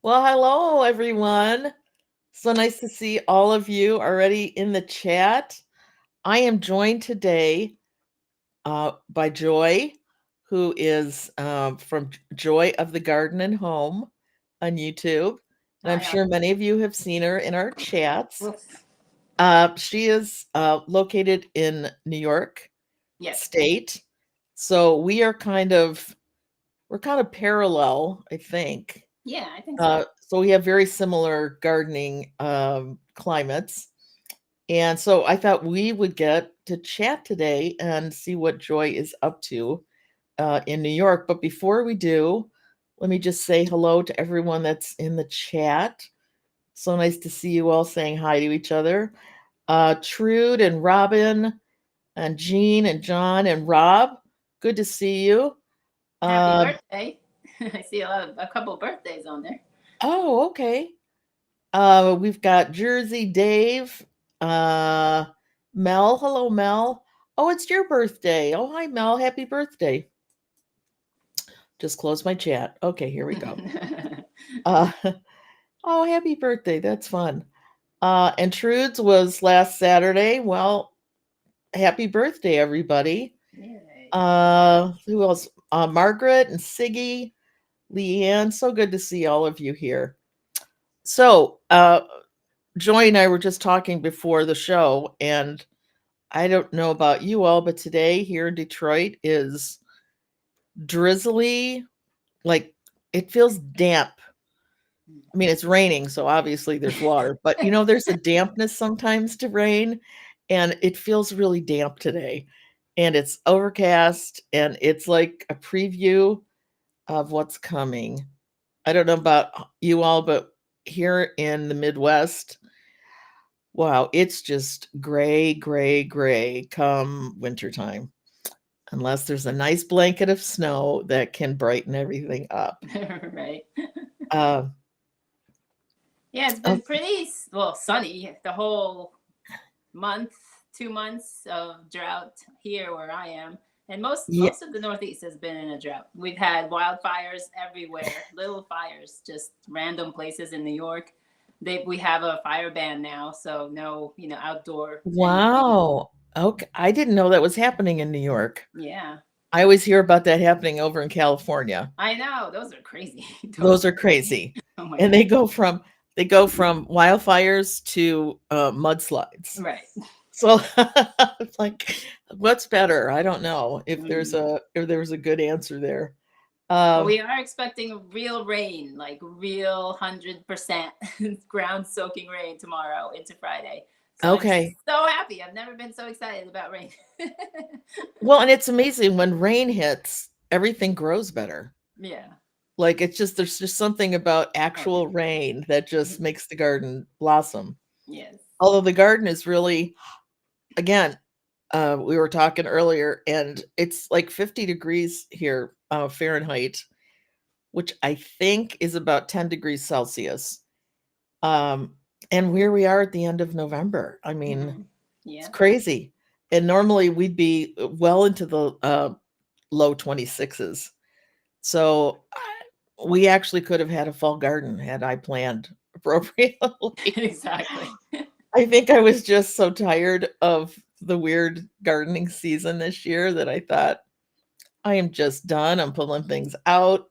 Well, hello, everyone. So nice to see all of you already in the chat. I am joined today by Joy, who is from Joy of the Garden and Home on YouTube. And I'm Hi. sure many of you have seen her in our chats. Oof. She is located in New York Yes. State. So we're kind of parallel, I think. Yeah, I think so. So we have very similar gardening climates. And so I thought we would get to chat today and see what Joy is up to in New York. But before we do, let me just say hello to everyone that's in the chat. So nice to see you all saying hi to each other. Trude and Robin and Jean and John and Rob, good to see you. Happy Uh, birthday. I see a couple birthdays on there. oh, okay. We've got Jersey Dave, uh, Mel. Hello, Mel. Oh, it's your birthday. Oh, hi, Mel. Happy birthday. Just close my chat. Okay, here we go. Uh, oh, happy birthday. That's fun. And Trude's was last Saturday. Well, happy birthday, everybody. Yay. Who else? Margaret and Siggy, Leanne. So good to see all of you here. So, Joy and I were just talking before the show, and I don't know about you all, but today here in Detroit is drizzly, like it feels damp. I mean, it's raining, so obviously there's water, but there's a dampness sometimes to rain, and it feels really damp today. And it's overcast, and it's like a preview of what's coming. I don't know about you all, but here in the Midwest, wow, it's just gray, gray, gray come wintertime, unless there's a nice blanket of snow that can brighten everything up. Right. Uh, Yeah, it's been oh, pretty sunny the whole month, 2 months of drought here where I am. And most yeah, most of the Northeast has been in a drought. We've had wildfires everywhere, little fires, just random places in New York. We have a fire ban now, so no, outdoor anything. wow. Okay, I didn't know that was happening in New York. Yeah. I always hear about that happening over in California. I know those are crazy. Those Totally. are crazy, Oh my and god. they go from wildfires to mudslides. Right. So it's like, what's better? I don't know Mm. if there's a good answer there. But Um, we are expecting real rain, like real 100% ground soaking rain tomorrow into Friday. So I'm okay. so happy. I've never been so excited about rain. Well, and it's amazing when rain hits, everything grows better. Yeah. Like it's just there's just something about Oh actual rain that just makes the garden blossom. yeah. Yes. Although the garden is really, again, we were talking earlier, and it's like 50 degrees here, Fahrenheit, which I think is about 10 degrees Celsius. Um, and where we are at the end of November, I mean, Hmm. it's Yeah. crazy. And normally we'd be well into the low 26s. So we actually could have had a fall garden had I planned appropriately. Exactly. I think I was just so tired of the weird gardening season this year that I thought I am just done. I'm pulling things out.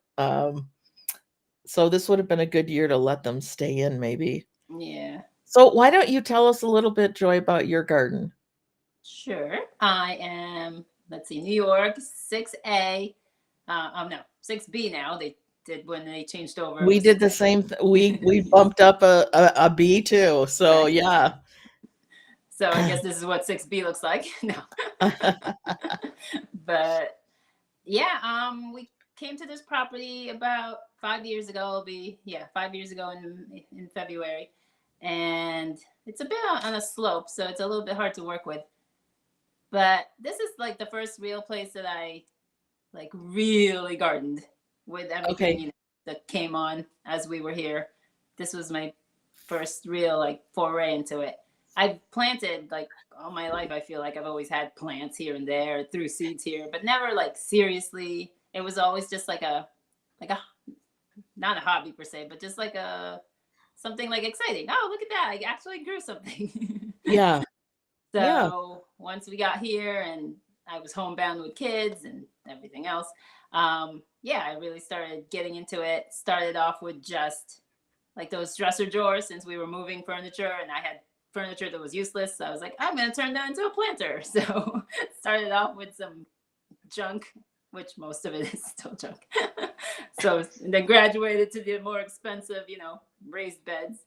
So this would have been a good year to let them stay in, maybe. Yeah. So why don't you tell us a little bit, Joy, about your garden? Sure. I am, let's see, New York, 6A. Oh, no, 6B now. They did when they changed over, it We was did the 6A. same. We bumped up a B too. So Right. yeah. So I guess this is what 6B looks like. No. But yeah, we came to this property about 5 years ago. It'll be, yeah, 5 years ago in February. And it's a bit on a slope, so it's a little bit hard to work with. But this is like the first real place that I like really gardened with everything, Okay. that came on as we were here. This was my first real like foray into it. I've planted like all my life. I feel like I've always had plants here and there, threw seeds here, but never like seriously. It was always just like a not a hobby per se, but just like a something like exciting. Oh, look at that! I actually grew something. Yeah. Yeah. So once we got here and I was homebound with kids and everything else, yeah, I really started getting into it. Started off with just like those dresser drawers since we were moving furniture and I had furniture that was useless. So I was like, I'm going to turn that into a planter. So started off with some junk, which most of it is still junk. So and then graduated to the more expensive, raised beds.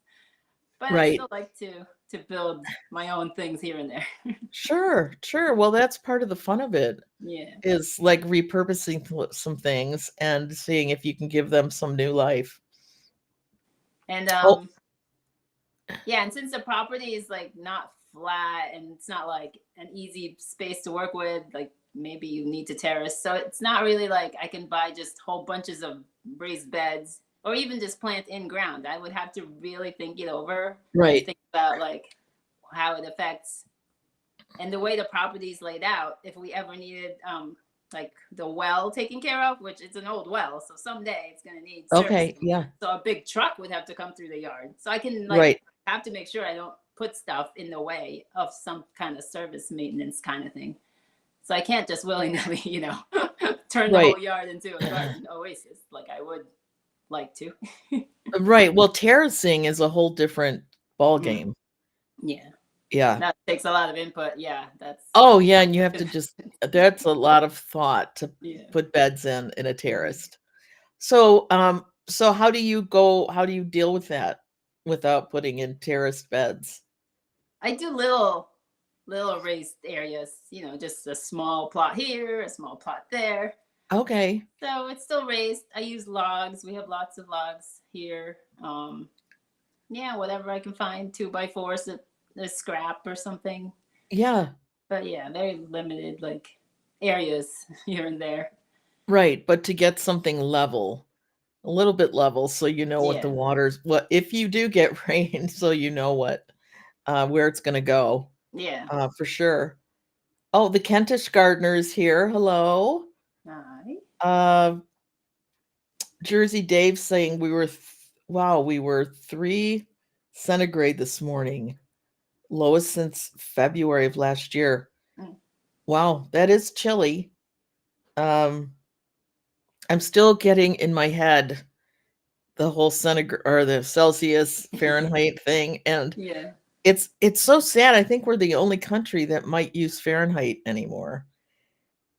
But I Right. still like to build my own things here and there. Sure. Sure. Well, that's part of the fun of it Yeah. is like repurposing some things and seeing if you can give them some new life. And Oh, yeah, and since the property is like not flat and it's not like an easy space to work with, like maybe you need to terrace. So it's not really like I can buy just whole bunches of raised beds or even just plant in ground. I would have to really think it over and right. think about like how it affects and the way the property is laid out. If we ever needed like the well taken care of, which it's an old well, so someday it's gonna need Okay. servicing. Yeah. So a big truck would have to come through the yard. So I can like Right. have to make sure I don't put stuff in the way of some kind of service maintenance kind of thing. So I can't just willy nilly, turn the Right. whole yard into a garden oasis like I would like to. Right. Well, terracing is a whole different ball Mm, game. yeah, Yeah. that takes a lot of input. Yeah, that's Oh, yeah, and you have to just that's a lot of thought to yeah. put beds in a Mhm. terrace. So how do you deal with that without putting in terraced beds? I do little raised areas, just a small plot here, a small plot there. Okay. So it's still raised. I use logs. We have lots of logs here. Yeah, whatever I can find, 2x4s, a scrap or something. Yeah, But yeah, very limited like areas here and there. right, but to get something level, a little bit level so you know what the Yeah, water's what if you do get rain, so you know where it's gonna go, yeah. for sure. Oh, the Kentish gardener is here. Hello. Alright. Uh, Jersey Dave saying we were 3 centigrade this morning, lowest since February of last year. Mm. Wow, that is chilly. Um, I'm still getting in my head the whole centigrade or the Celsius Fahrenheit thing, and Yeah. it's so sad. I think we're the only country that might use Fahrenheit anymore.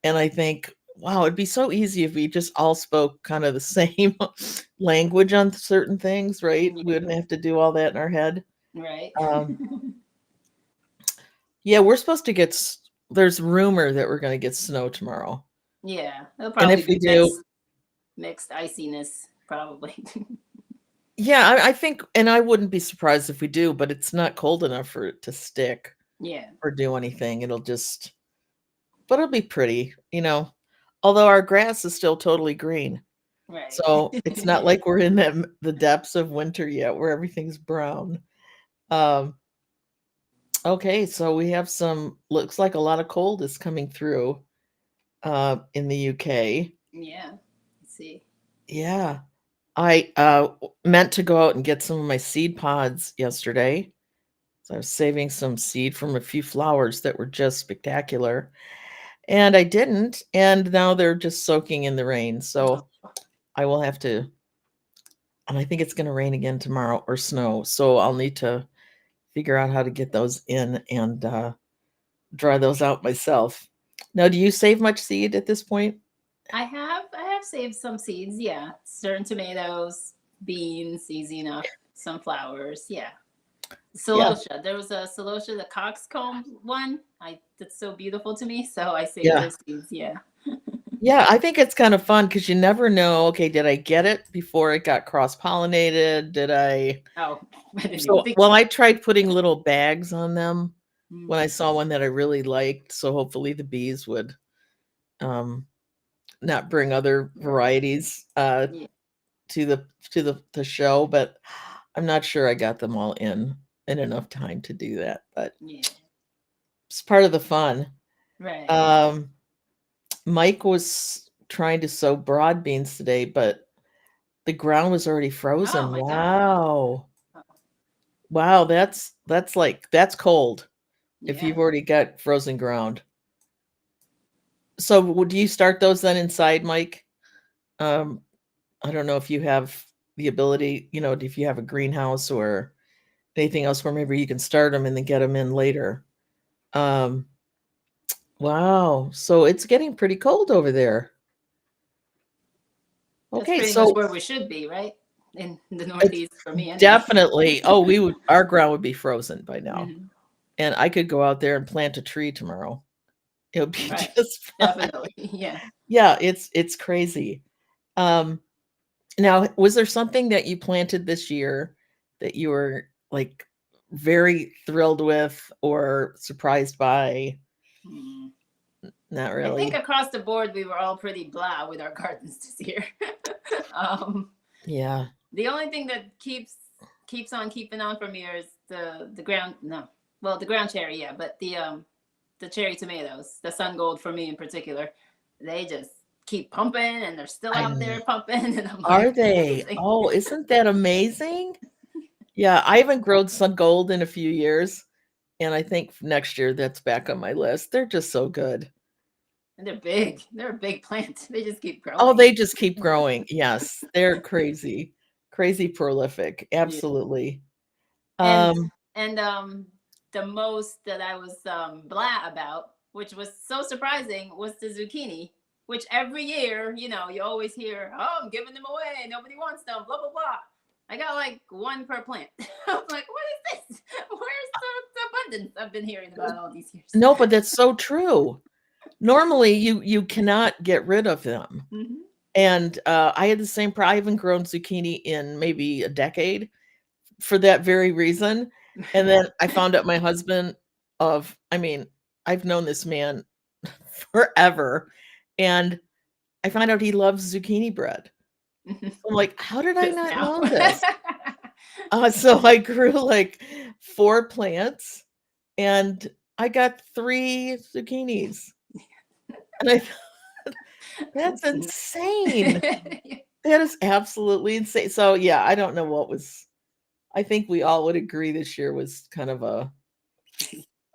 And I think, wow, it'd be so easy if we just all spoke kind of the same language on certain things, right? We Yeah. wouldn't have to do all that in our head. Right. Um, yeah, we're supposed to get there's rumor that we're going to get snow tomorrow. Yeah. It'll And probably if be we do, mixed iciness, probably. yeah, I think, and I wouldn't be surprised if we do, but it's not cold enough for it to stick Yeah. or do anything. But it'll be pretty. Although our grass is still totally green. Right. So it's not like we're in the depths of winter yet where everything's brown. Um, okay, so we have looks like a lot of cold is coming through in the UK. Yeah. Let's see. Yeah. I meant to go out and get some of my seed pods yesterday. So I was saving some seed from a few flowers that were just spectacular. And I didn't, and now they're just soaking in the rain. Oh, So I will have to, and I think it's going to rain again tomorrow or snow. So I'll need to figure out how to get those in and dry those out myself. Now, do you save much seed at this point? I have saved some seeds. Yeah. Certain tomatoes, beans, easy enough. Sunflowers. Yeah. Yeah, Celosia. There was a celosia, the coxcomb one. That's so beautiful to me. So I saved yeah, those seeds. Yeah. yeah. I think it's kind of fun because you never know. Okay, did I get it before it got cross pollinated? Did I? Oh, I didn't even So, think. well, I tried putting little bags on them when I Mm, saw one that I really liked. So hopefully the bees would um, not bring other right. varieties Yeah. to the show, but I'm not sure I got them all in enough time to do that. But Yeah. it's part of the fun. Right. Mike was trying to sow broad beans today, but The ground was already Oh frozen. my God. Wow. Oh, Wow, that's cold if yeah. you've already got frozen ground. So would you start those then inside, Mike? Um, I don't know if you have the ability, if you have a greenhouse or anything else where maybe you can start them and then get them in later. Um, wow. So it's getting pretty cold over there. That's Okay, pretty much so where we should be, right? In the it's Northeast for me, anyway. definitely, our ground would be frozen by now. Hmm. And I could go out there and plant a tree tomorrow. It would be Right. just fine. Definitely. Yeah. Yeah, it's crazy. Um, Now, was there something that you planted this year that you were like very thrilled with or surprised by? Mm. Not I think really. across the board we were all pretty blah with our gardens this year. um, Yeah. the only thing that keeps on keeping on from here is the ground no, well the ground cherry, yeah, but the cherry tomatoes, the sun gold for me in particular, they just keep pumping and they're still I out there kn pumping, and I'm Are like they? amazing. Oh, isn't that amazing? Yeah, I haven't grown sun gold in a few years, and I think next year that's back on my list. They're just so good. And they're big. They're a big plant. They just keep Oh, growing. they just keep growing. Yes, they're crazy. Crazy prolific. Yeah. Absolutely. and Um, and the most that I was blah about, which was so surprising, was the zucchini. Which every year, you always hear, "Oh, I'm giving them away. Nobody wants them." Blah blah blah. I got like one per plant. I was like, "What is this? Where's the abundance I've been hearing about all these years?" no, but that's so true. Normally, you cannot get rid of them, Hmm. and, I had the same I haven't grown zucchini in maybe a decade for that very reason, and then I found out my husband I mean, I've known this man forever, and I found out he loves zucchini bread. I'm like, "How did I Just not now. know this?" So I grew, like, 4 plants, and I got 3 zucchinis, and I that's That's nuts. insane. That is absolutely insane. So, yeah, I don't know what was I think we all would agree this year was kind of a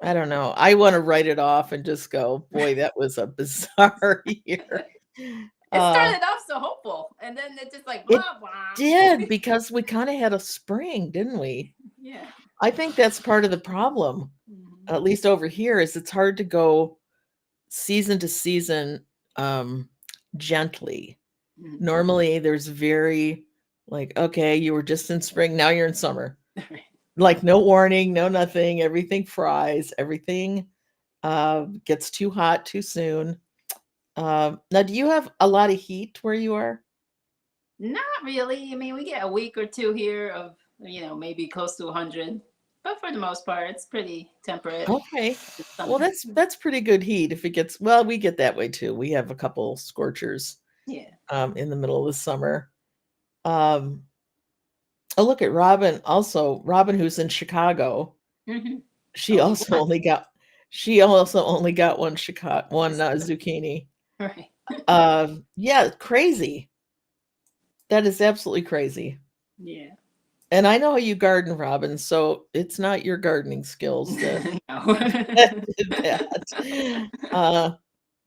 I don't know. I wanna write it off and just go, "Boy, that was a bizarre year." It Uh, started off so hopeful, and then it's just like it blah blah. did because we kinda had a spring, didn't we? Yeah. I think that's part of the problem, Mhm. at least over here, is it's hard to go season to season, um, gently. Mhm. Normally, there's very like, "Okay, you were just in spring, now you're in summer." Like, no warning, no nothing, everything fries, everything, gets too hot too soon. Now do you have a lot of heat where you are? Not really. I mean, we get a week or two here of, maybe close to 100, but for the most part, it's pretty temperate Okay. in Well, summer. that's pretty good heat if it gets well, we get that way too. We have a couple scorchers, Yeah. in the middle of the summer. Um, oh, look at Robin also Robin, who's in Chicago, Hmm. she Only also one. only got she also only got 1 Just zucchini. right. Yeah, crazy. That is absolutely crazy. Yeah. And I know how you garden, Robin, so it's not your gardening skills that that No. did that. Uh,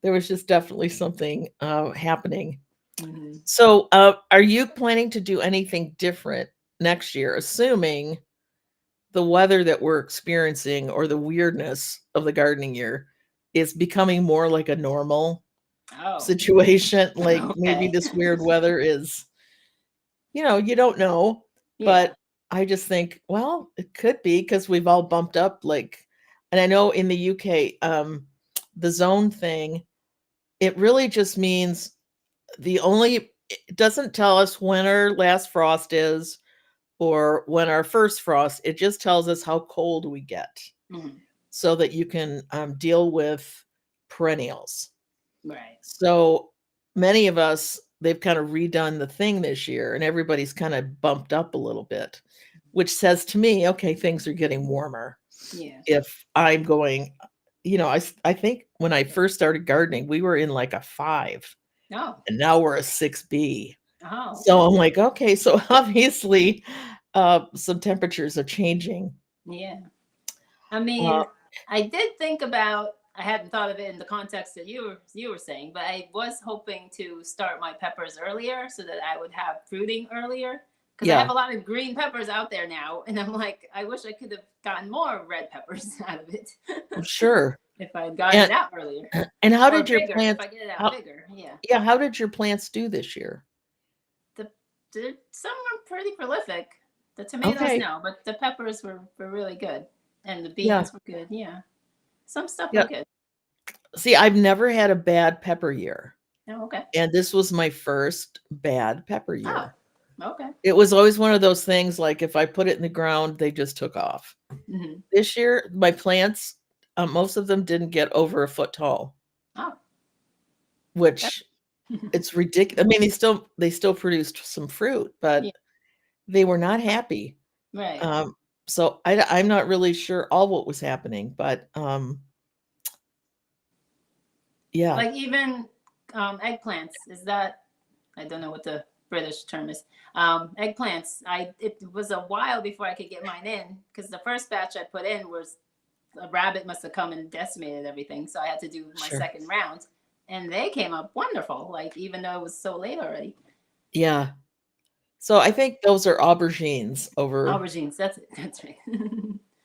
there was just definitely something, happening. Hmm. So, are you planning to do anything different next year, assuming the weather that we're experiencing or the weirdness of the gardening year is becoming more like a normal Oh. situation? Like, maybe Okay. this weird weather is you don't know, Yeah. but I just think, well, it could be because 'cause we've all bumped up, like and I know in the UK, the zone thing, it really just means it doesn't tell us when our last frost is or when our first frost, it just tells us how cold we get Mhm. so that you can, deal with perennials. Right. So many of us, they've kind of redone the thing this year and everybody's kind of bumped up a little bit, which says to me, okay, things are getting warmer. Yeah. If I'm going, I think when I first started gardening, we were in like a 5 Oh. and now we're a 6B. Oh, So okay. I'm like, okay, so obviously some temperatures are changing. Yeah. I Uh, mean, I did think about. I hadn't thought of it in the context that you were saying, but I was hoping to start my peppers earlier so that I would have fruiting earlier. Because I have yeah, a lot of green peppers out there now, and I'm like, I wish I could have gotten more red peppers out of it sure. if I had gotten And it out earlier, and how or did your bigger if plants I get it out how bigger. Yeah, yeah, how did your plants do this year? the, some were pretty prolific. The tomatoes, Okay. no, but the peppers were really good, and the Yeah. beans were good. Yeah, some stuff Yeah. went good. See, I've never had a bad pepper year. Oh, okay. And this was my first bad pepper Oh, year. okay. It was always one of those things like if I put it in the ground, they just took off. Hmm. This year, my plants, most of them didn't get over a foot tall, Oh, that, which it's ridiculous. I mean, they still produced some fruit, yeah, but they were not happy. right. Um, so I'm not really sure all what was happening, but yeah. Like even eggplants. Is that, I don't know what the British term is. Eggplants. It was a while before I could get mine in because the first batch I put in was a rabbit must have come and decimated everything, so I had to do my Sure. second round, and they came up wonderful. Like even though it was so late already. Yeah. So I think those are aubergines over, Aubergines. That's it. That's right.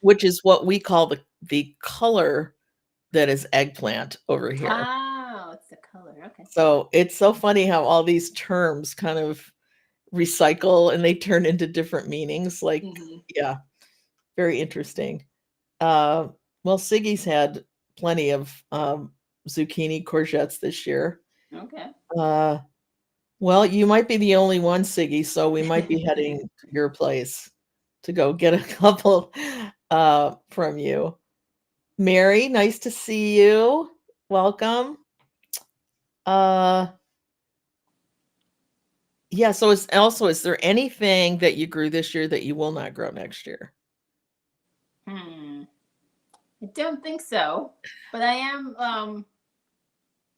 which is what we call the color that is eggplant over here. Oh, it's the color. Okay. So it's so funny how all these terms kind of recycle and they turn into different meanings. Like, Hmm. yeah, very interesting. Uh, well, Siggy's had plenty of zucchini courgettes this year. Okay. Uh, well, you might be the only one, Siggy, so we might be heading to your place to go get a couple from you. Mary, nice to see you. Welcome. Uh, yeah, so is there anything that you grew this year that you will not grow next year? Hmm. I don't think so, but I am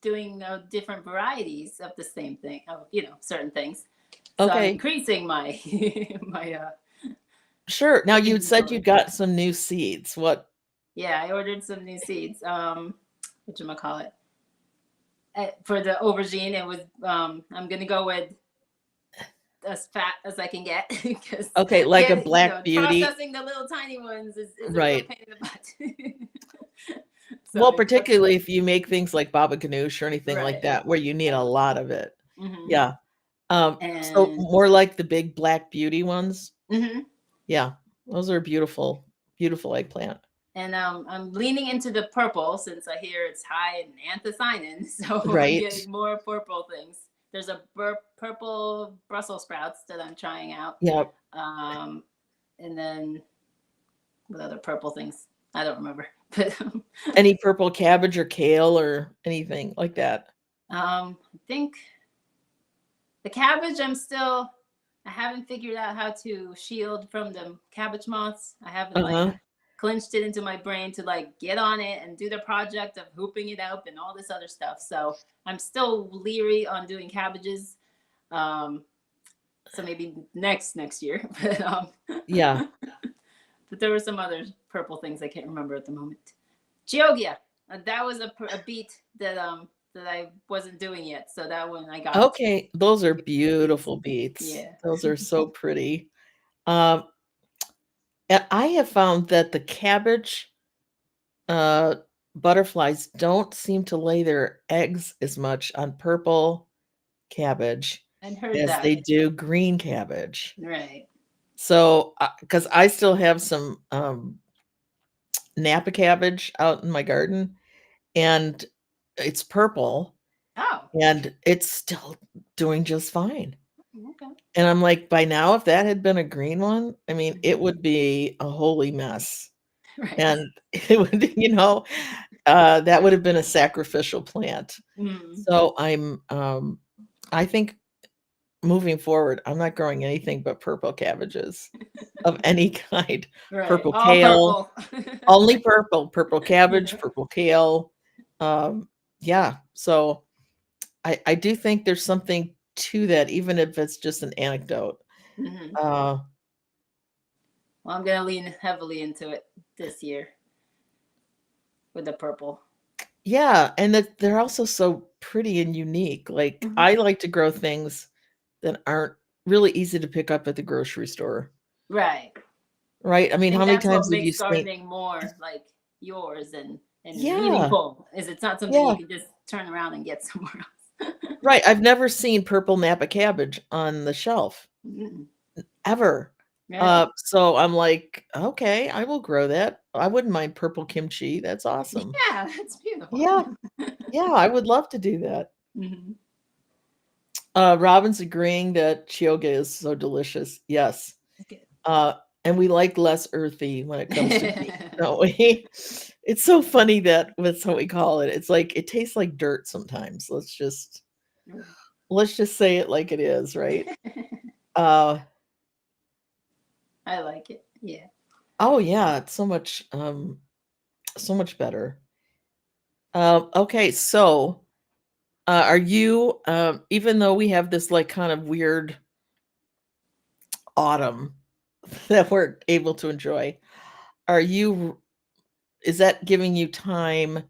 doing different varieties of the same thing, of certain things. So I'm Okay, increasing my my sure. Now you said you inventory. got some new seeds. What? Yeah, I ordered some new seeds. What you call it? For the aubergine, it was I'm gonna go with as fat as I can get because Okay, like a getting Black Beauty, processing the little tiny ones is a real right? pain in the butt. So Well, that's particularly if you make things like baba ganoush or anything like right. that, where you need Yeah. a lot of it. Hmm. Yeah. So And more like the big Black Beauty ones. hmm Yeah, those are beautiful, beautiful eggplant. and I'm leaning into the purple since I hear it's high in anthocyanin, so I'm Right. getting more purple things. There's a purple Brussels sprouts that I'm trying out, Yeah. um, and then what other purple things? I don't remember, but Any purple cabbage or kale or anything like that. I think the cabbage. I haven't figured out how to shield from the cabbage moths. I haven't like Uh-huh. clinched it into my brain to like get on it and do the project of hooping it up and all this other stuff. So I'm still leery on doing cabbages. Um, so maybe next year. Yeah. But there were some other purple things I can't remember at the moment. Georgia. That was a beet that I wasn't doing yet. So that one I got. Okay, those are Beets. beautiful beets. Yeah. Those are so pretty. Um, and I have found that the cabbage uh, butterflies don't seem to lay their eggs as much on purple cabbage I'd heard as that. they do green cabbage. Right. So, because I still have some Napa cabbage out in my garden, and it's purple, Oh, and it's still doing just fine. okay. And I'm like, by now, if that had been a green one, I mean, it Mhm. would be a holy mess. Right. And it would, that would have been a sacrificial plant. Mm. So I think moving forward, I'm not growing anything but purple cabbages of any kind. Right. Purple All kale, purple. only purple cabbage, Yeah. purple kale. Um, yeah. So I do think there's something to that, even if it's just an anecdote. Hmm. Uh, Well, I'm gonna lean heavily into it this year with the purple. yeah, and that they're also so pretty and unique. Like Hmm. I like to grow things that aren't really easy to pick up at the grocery store, Right. right? I I mean, think how many that's what times have you makes seen? gardening more like yours and Yeah, meaningful. Is it's not something you yeah, can just turn around and get somewhere else. right. I've never seen purple Napa cabbage on the shelf Mm, ever. really? So I'm like, okay, I will grow that. I wouldn't mind purple kimchi. That's awesome. Yeah, it's beautiful. Yeah, yeah, I would love to do that. Hmm. Robin's agreeing that chioga is so delicious. Yes. Good. Uh, and we like less earthy when it comes to beef, don't we? It's so funny that that's what we call it. It's like it tastes like dirt sometimes. Let's just say it like it is, right? Uh, I like it. Yeah. oh yeah, it's so much better. Okay, so are you even though we have this like kind of weird autumn that we're able to enjoy, are you is that giving you time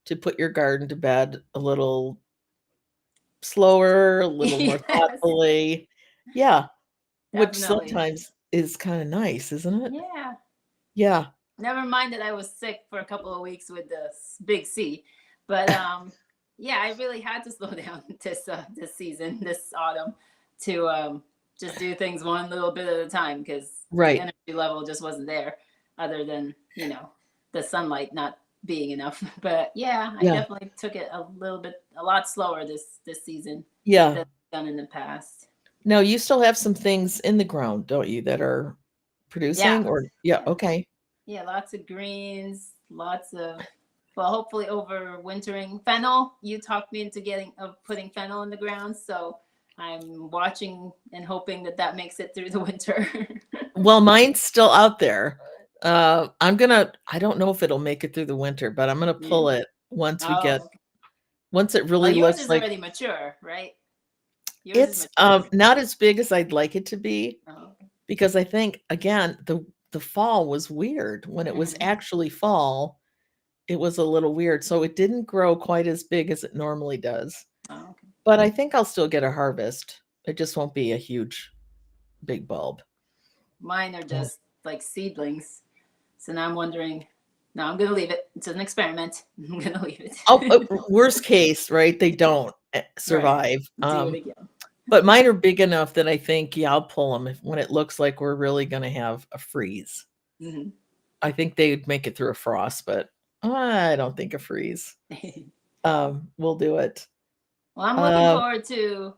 to put your garden to bed a little slower, a little more Yes, thoughtfully? Yeah, which definitely. sometimes is kind of nice, isn't it? Yeah. Yeah. Never mind that I was sick for a couple of weeks with the big C, but yeah, I really had to slow down this season, this autumn, to just do things one little bit at a time because the Right. energy level just wasn't there, other than the sunlight not being enough. But yeah, I Yeah. definitely took it a lot slower this season than Yeah. I've done in the past. Now you still have some things in the ground, don't you, that are Yeah, producing or yeah, yeah. okay. Yeah, lots of greens, lots of, well, hopefully overwintering fennel. You talked me into getting of putting fennel in the ground, so I'm watching and hoping that that makes it through the winter. Well, mine's still out there. I don't know if it'll make it through the winter, but I'm gonna Mm. pull it Oh, okay. once it Well, really yours looks is like already mature, right? Yours is it's mature. not as big as I'd like it to be Oh, okay. because I think again the fall was weird. When it was Mm-hmm. actually fall, it was a little weird. So it didn't grow quite as big as it normally does. Oh, okay. But I think I'll still get a harvest. It just won't be a huge big bulb. Mine are Yeah. just like seedlings. So now I'm wondering. No, I'm gonna leave it. It's an experiment. I'm gonna leave Oh, it. worst case, right? They don't Right. survive. Do it again. But mine are big enough that I think, yeah, I'll pull them when it looks like we're really going to have a freeze. Mm-hmm. I think they'd make it through a frost, but I don't think a freeze. We'll do it. Well, I'm looking Um, forward to.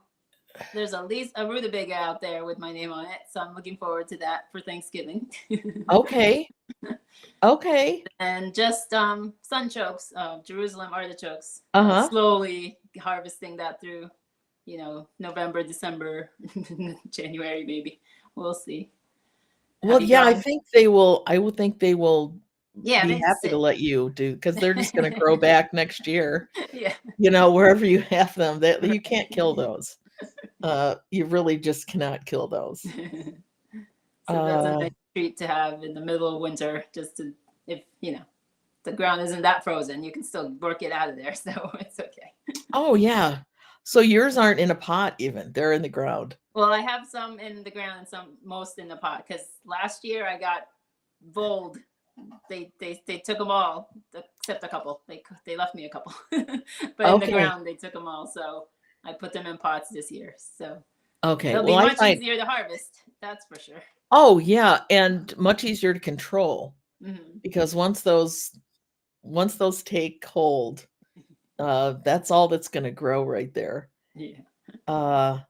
There's at least a rutabaga out there with my name on it, so I'm looking forward to that for Thanksgiving. okay. Okay. And just sunchokes, Jerusalem artichokes. Uh-huh. Slowly harvesting that through, November, December, January, maybe. We'll see. Have Well, you yeah, gone? I would think they will Yeah, be they just happy to sit. let you do because they're just going to grow back next year, Yeah. wherever you have them. That you can't kill Right. those. You really just cannot kill those. So that's a Uh, nice treat to have in the middle of winter, just to, if the ground isn't that frozen, you can still work it out of there, so it's okay. oh yeah. So yours aren't in a pot even. They're in the ground. Well, I have some in the ground and most in the pot because last year I got voled. They took them all except a couple. They left me a couple, but in the Okay. ground they took them all. So I put them in pots this year. So Okay. it'll Well, be I much find easier to harvest. That's for sure. oh yeah, and much easier to control Hmm. because once those take hold, that's all that's going to grow right there. Yeah. Uh,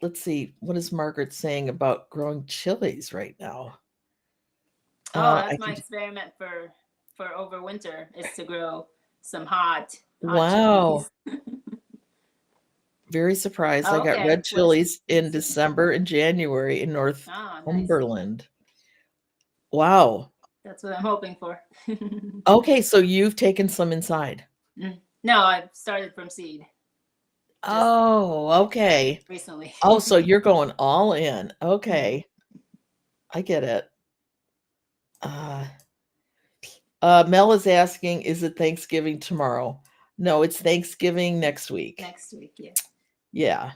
let's see, what is Margaret saying about growing chilies right now? Oh, I that's my can experiment for overwinter is to grow some hot wow, chilies. very surprised. I Oh, got okay. red chilies in So, December and January in oh, nice. Northumberland. Wow. That's what I'm hoping for. Okay, so you've taken some inside. No, I started from seed. just Oh, okay. recently. Oh, so you're going all in. Mhm. Okay, I get it. Uh, Mel is asking, is it Thanksgiving tomorrow? No, it's Thanksgiving next week. Next week, yeah. Yeah.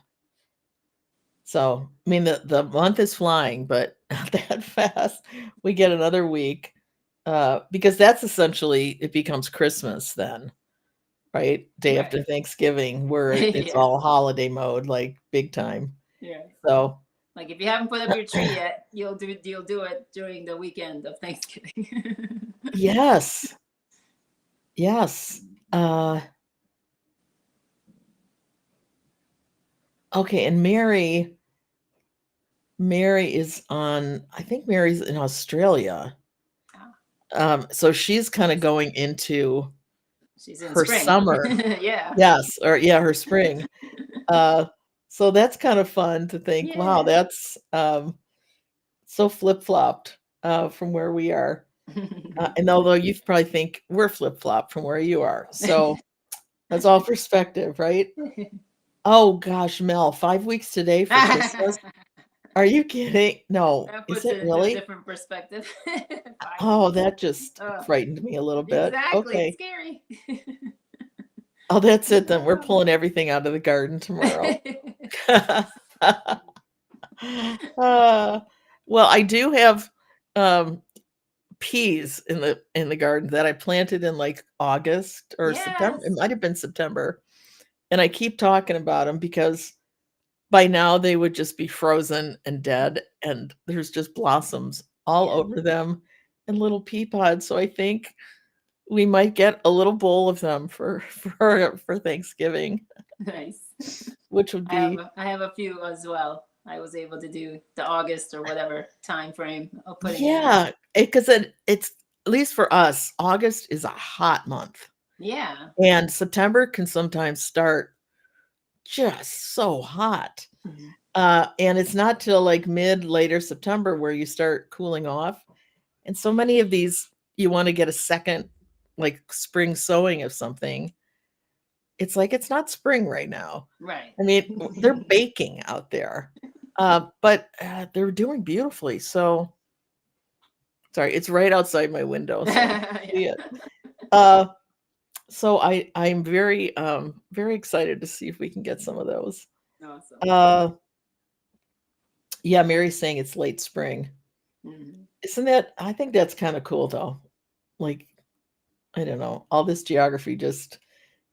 So, I mean, the month is flying, but not that fast. We get another week, because that's essentially it becomes Christmas then, right? Day Right. after Thanksgiving, where it's Yeah. all holiday mode, like big time. Yeah. So, Like if you haven't put up your tree yet, you'll do it during the weekend of Thanksgiving. yes, yes. Okay, and Mary is on. I think Mary's in Australia. Ah, So she's kind of going into she's in her spring. summer. Yeah. Yes, or yeah, her spring. Uh, so that's kind of fun to think, wow, Yeah. that's so flip-flopped from where we are. And although you probably think we're flip-flop from where you are. So that's all perspective, right? Oh gosh, Mel, 5 weeks today for Christmas. Are you kidding? No, That is puts it it into a really? different perspective. 5 weeks. Oh, that just Oh, frightened me a little bit. exactly. It's Okay. scary. Oh, that's it then. We're pulling everything out of the garden tomorrow. Uh, well, I do have um, peas in the garden that I planted in like August or September. It Yes. might have been September, and I keep talking about them because by now they would just be frozen and dead, and there's just blossoms all Yeah. over them and little pea pods. So I think we might get a little bowl of them for for Thanksgiving, Nice. which would be I have a few as well. I was able to do the August or whatever time frame of putting it in. yeah, because it's at least for us, August is a hot month, Yeah. and September can sometimes start just so hot. Mhm. And it's not till like mid later September where you start cooling off. And so many of these, you want to get a second like spring sowing of something. It's like it's not spring right now. Right. I mean, they're baking out there, but they're doing beautifully. So sorry, it's right outside my window, so I Yeah. see it. Uh, so I'm very very excited to see if we can get some of those. Awesome. Uh, yeah, Mary's saying it's late spring. Mhm. Isn't that? I think that's kind of cool though. Like I don't know, all this geography just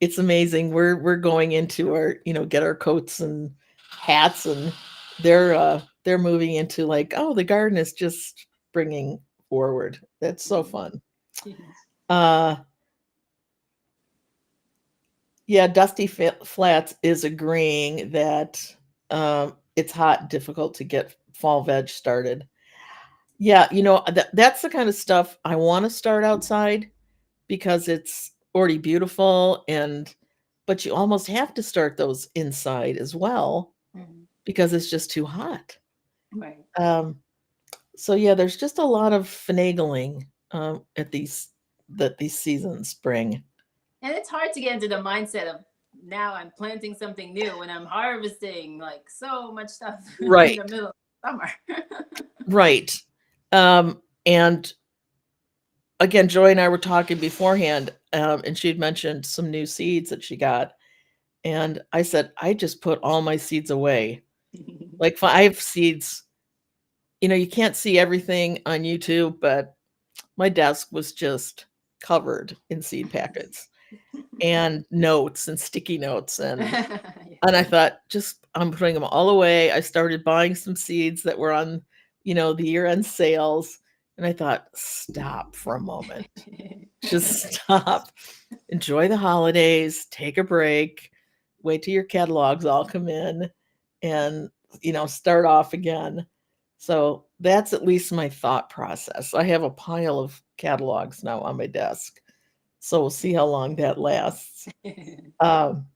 it's amazing. We're going into our, get our coats and hats and they're moving into like, oh, the garden is just bringing forward. That's so fun. Uh yeah, Dusty Flats is agreeing that it's hot, difficult to get fall veg started. Yeah, that's the kind of stuff I want to start outside because it's already beautiful but you almost have to start those inside as well Mhm. because it's just too hot. Right. Um, so yeah, there's just a lot of finagling at these seasons bring. And it's hard to get into the mindset of now I'm planting something new and I'm harvesting like so much stuff in Right, the middle of summer. right. And again, Joy and I were talking beforehand, and she'd mentioned some new seeds that she got, and I said I just put all my seeds away. Like 5 seeds. You can't see everything on YouTube, but my desk was just covered in seed packets and notes and sticky notes and I thought just I'm putting them all away. I started buying some seeds that were on, the year-end sales and I thought stop for a moment. Just stop. Enjoy the holidays, take a break, wait till your catalogs all come in and, start off again. So that's at least my thought process. I have a pile of catalogs now on my desk. So we'll see how long that lasts. Um,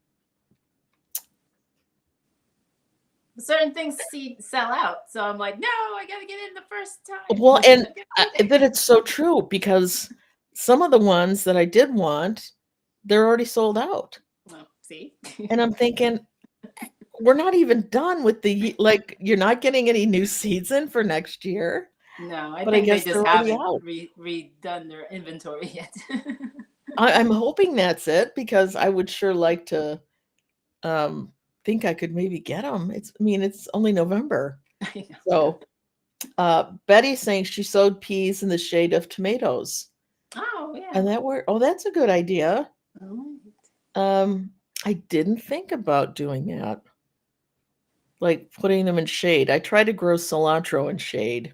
Certain things sell out, so I'm like, no, I gotta get in the first well, time. and I gotta be that there. it's so true because some of the ones that I did want, they're already sold out. Well, see. And I'm thinking, we're not even done with like, you're not getting any new seeds in for next year, No, I but I think they guess just they're already haven't out. redone their inventory yet. I'm hoping that's it because I would sure like to um think I could maybe get them. I mean, it's only November. I know. So, Betty's saying she sowed peas in the shade of tomatoes. Oh yeah. And that's a good idea. Oh, Um, I didn't think about doing that, like putting them in shade. I try to grow cilantro in shade,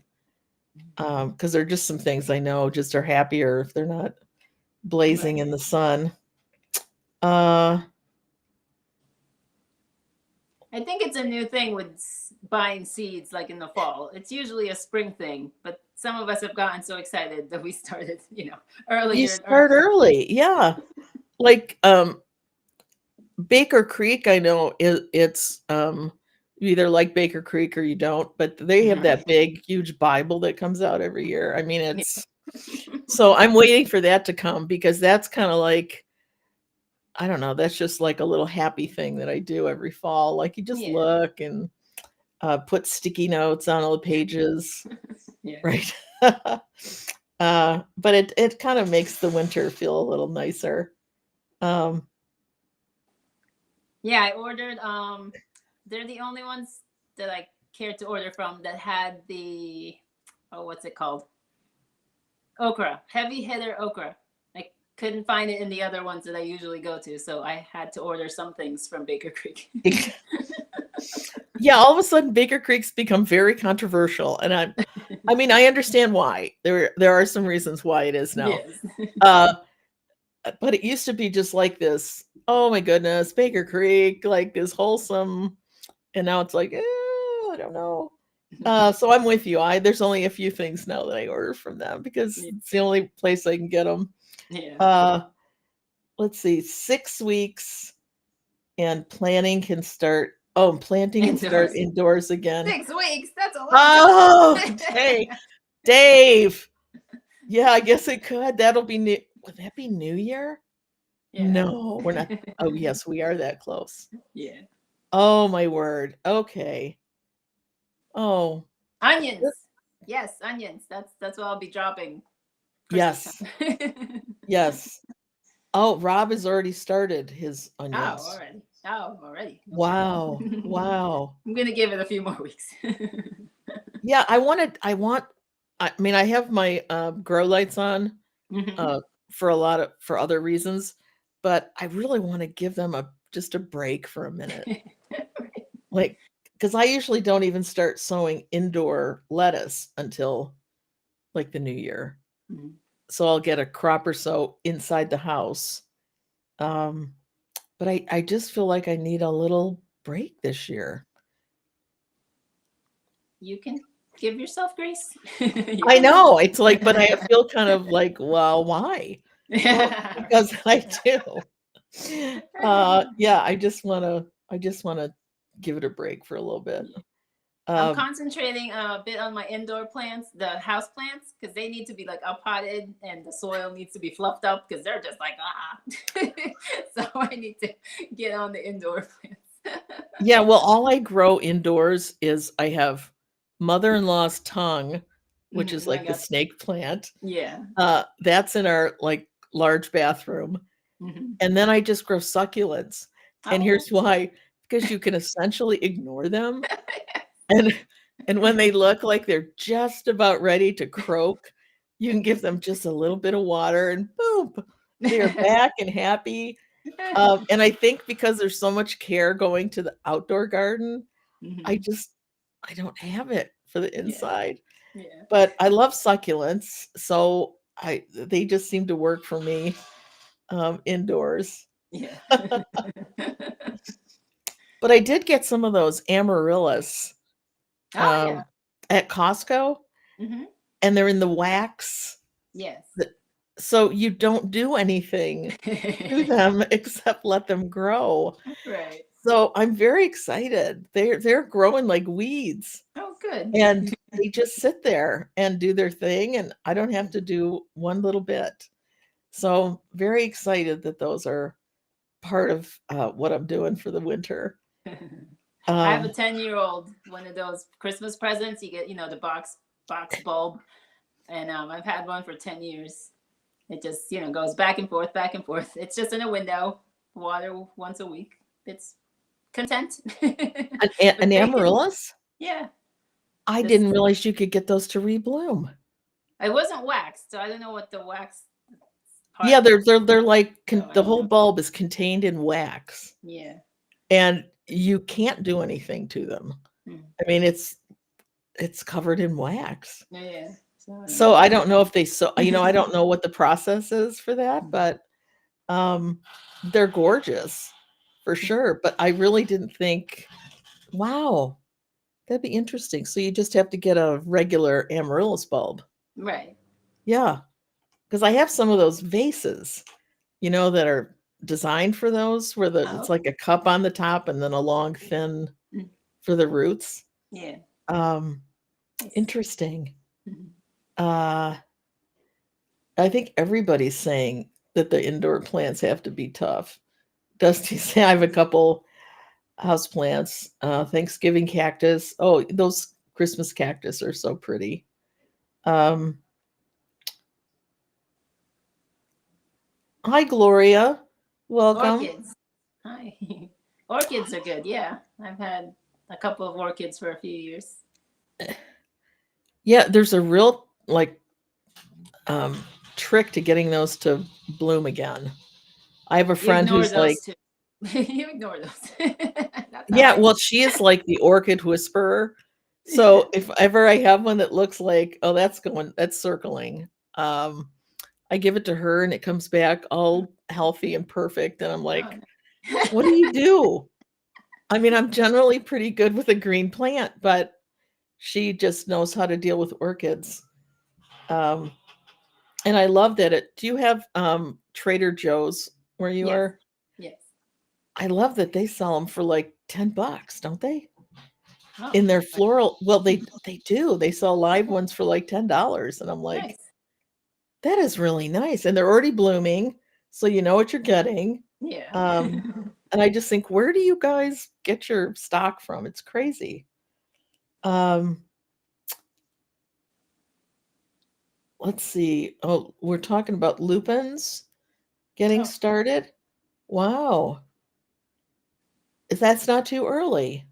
because there are just some things I know just are happier if they're not blazing right. in the sun. Uh, I think it's a new thing with buying seeds like in the fall. It's usually a spring thing, but some of us have gotten so excited that we started, you earlier. Or start early, yeah. Like Baker Creek, I know you either like Baker Creek or you don't, but they have that big, huge Bible that comes out every year. I mean, it's so I'm waiting for that to come because that's kind of like, I don't know, that's just like a little happy thing that I do every fall. Like you just yeah, look and put sticky notes on all the pages, yeah, right? But it kind of makes the winter feel a little nicer. Um, yeah. I ordered. They're the only ones that I cared to order from that had the, oh, what's it called? Okra, heavy hitter okra. I couldn't find it in the other ones that I usually go to, so I had to order some things from Baker Creek. yeah, all of a sudden Baker Creek's become very controversial, and I mean, I understand why. There are some reasons why it is now. Yes. Uh, but it used to be just like this. Oh my goodness, Baker Creek, like this wholesome, and now it's like, I don't know. So I'm with you. I There's only a few things now that I order from them because it's the only place I can get them. Yeah. Uh, let's see, 6 weeks, and planting can start. Oh, planting can start Indoors. indoors again. 6 weeks. That's a long Oh, time. Dave. Yeah, I guess it could. That'll be new. Would that be New Year? Yeah. No, we're not. Oh, yes, we are that close. Yeah. Oh, my word. Okay. Oh, Onions. Yes, onions. That's what I'll be dropping Christmas yes, time. yes. Oh, Rob has already started his Oh, onions. already. Oh, already. Okay. Wow. Wow. I'm gonna give it a few more weeks. Yeah, I mean, I have my grow lights on Hmm. uh, for other reasons, but I really want to give them just a break for a minute. Like, because I usually don't even start sowing indoor lettuce until like the new year. So I'll get a crop or so inside the house. Um, but I just feel like I need a little break this year. You can give yourself grace. You I can. know. It's like, but I feel kind of like, well, why? Well, because I do. Yeah, I just wanna give it a break for a little bit. I'm Um, concentrating a bit on my indoor plants, the house plants, because they need to be like up potted and the soil needs to be fluffed up because they're just like so I need to get on the indoor plants. yeah, well, all I grow indoors is I have mother-in-law's tongue, which is I like the got, snake plant. yeah. That's in our, like, large bathroom, Hmm. and then I just grow succulents, and Oh. here's why, because you can essentially ignore them, and when they look like they're just about ready to croak, you can give them just a little bit of water and boom, they're back and happy. And I think because there's so much care going to the outdoor garden, I Hmm. just I don't have it for the Yeah. inside. Yeah. But I love succulents, so I they just seem to work for me indoors. Yeah. But I did get some of those amaryllis Oh yeah. um, at Costco, Hmm. and they're in the wax. Yes. th- So you don't do anything to them except let them grow. Right. So I'm very excited. They're growing like weeds, Oh, good. and they just sit there and do their thing, and I don't have to do one little bit. So very excited that those are part of what I'm doing for the winter. I have a Um, 10-year-old, one of those Christmas presents. You get, the box bulb, and I've had one for 10 years. It just, goes back and forth, back and forth. It's just in a window, water once a week. It's content. an But they, amaryllis? yeah, I just didn't realize you could get those to rebloom. it wasn't waxed, so I don't know what the wax part. Yeah, they're like So I the don't whole know. bulb is contained in wax, Yeah. and you can't do anything to them. Mm. I mean, it's covered in wax. Yeah. So I don't So know. I don't know if they I don't know what the process is for that, Mm. but um they're gorgeous for sure. But I really didn't think, wow, that'd be interesting. So you just have to get a regular amaryllis bulb. Right. Yeah, because I have some of those vases, that are designed for those where Oh, it's like a cup on the top and then a long thin mm. for the roots. Yeah. Um, Nice. interesting. Mhm. Uh, I think everybody's saying that the indoor plants have to be tough. Dusty say I have a couple house plants. Thanksgiving cactus. Oh, those Christmas cactus are so pretty. Um, Hi, Gloria. Welcome. Orchids. Hi. Orchids are good. Yeah. I've had a couple of orchids for a few years. Yeah, there's a real um, trick to getting those to bloom again. I have a You friend ignore who's like, those too. You ignore those. That's how yeah, I well, do. she is like the orchid whisperer. So if ever I have one that looks like, oh, that's circling, um, I give it to her and it comes back all healthy and perfect. And I'm Oh, like, no. what do you do? I mean, I'm generally pretty good with a green plant, but she just knows how to deal with orchids. Um, and I love that do you have Trader Joe's where you Yes. are? Yes. I love that they sell them for like $10, don't they? Oh, In their right. floral, well, they do. They sell live ones for like $10, and I'm like, Nice. that is really nice, and they're already blooming, so you know what you're getting. Yeah. And I just think, where do you guys get your stock from? It's crazy. Um, let's see. Oh, we're talking about lupins getting Oh, started. Wow, if that's not too early.